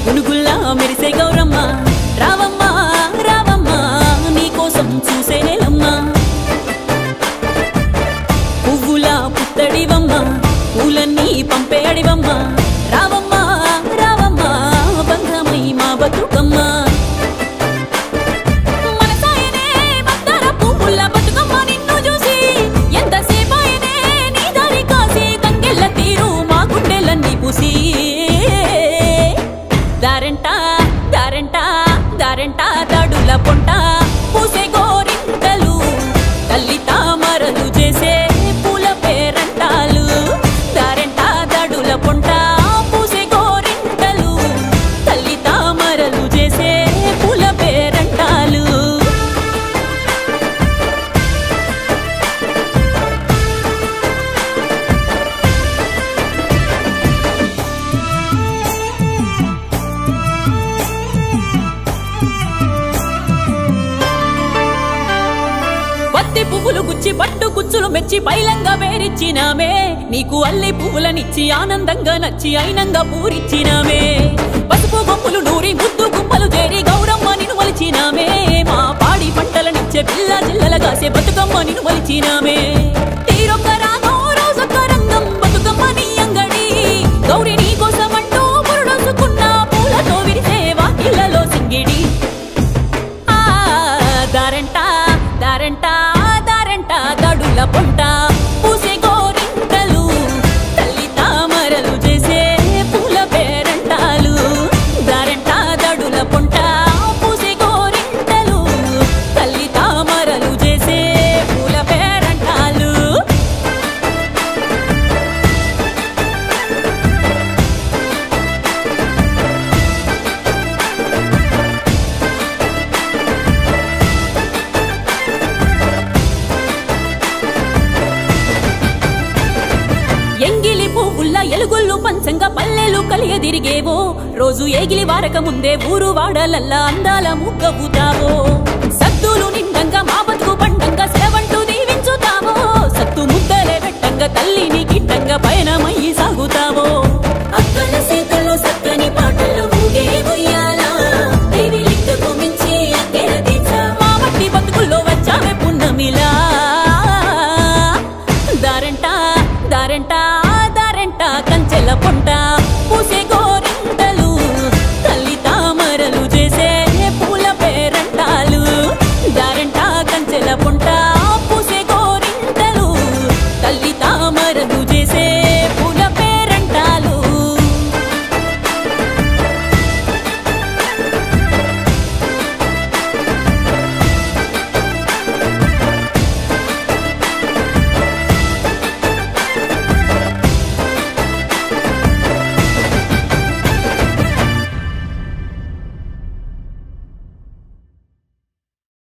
గునుగుల్లా మెరిసే గౌరమ్మ రావమ్మ రావమ్మ నీకోసం చూసేనేలమ్మ పువ్వుల పుత్తడివమ్మ పూలన్నీ పంపే అడివమ్మ రావమ్మ రావమ్మ బంధమై మా బతుకమ్మ మనసాయనే మందార పువ్వుల బతుకమ్మ నిన్ను చూసి ఎంతసేపాయనే నీ దారి కాసి తంగెళ్ళ తీరు మా గుండెలన్నీ పూసి దారెంట దారెంట దారెంట దాడుల పొంట పూసే గోరింటలు తల్లి తామరలు చేసే పూల పేరంటాలు దారెంట దాడుల పొంట పూసే గోరింటలు తల్లి తామరలు చేసే పూల పేరంటాలు పువ్వులు గుచ్చి పట్టు గుచ్చులు మెచ్చి పైలంగా వేరిచ్చినామే నీకు అల్లి పువ్వులనిచ్చి ఆనందంగా నచ్చి అయినంగా పూరిచ్చినామే పసుపు గొప్పలు నూరి ముద్దు గుమ్మలు చేరి గౌరమ్మ నిన్ను మలిచినామే మా పాడి పంటలనిచ్చే పిల్ల జిల్లల కాసే బతుకమ్మ నిన్ను మలిచినామే తీరొక్క రాగం రోజొక్క రంగం బతుకమ్మ నీ అంగడి గౌరి నీ కోసమంటూ పురుడొసుకున్న పూలతో విరిసే వాకిళ్లలో సింగిడి దారెంట దారెంట దాడుల పొంట పూసే గోరింటలు తల్లి తామరలు చేసే పూల పేరంటాలు దారెంట దాడుల పొంట పూసే గోరింటలు తల్లి తామరలు చేసే పూల పేరంటాలు ఎంగిలి పువ్వుల్ల ఎలుగుళ్ళు పంచంగా పల్లెలు కలియదిరిగేవో రోజు ఏగిలి వారక ముందే ఊరు వాడలల్లా అందాల ముగ్గవుతావో సద్దులు నిండంగా మా బతుకు పండంగా సెలవంటూ దీవించుతావో సత్తు ముద్దలే పెట్టంగా తల్లిని గిట్టంగా పయనమయ్యి సాగుతావో అక్కల సీత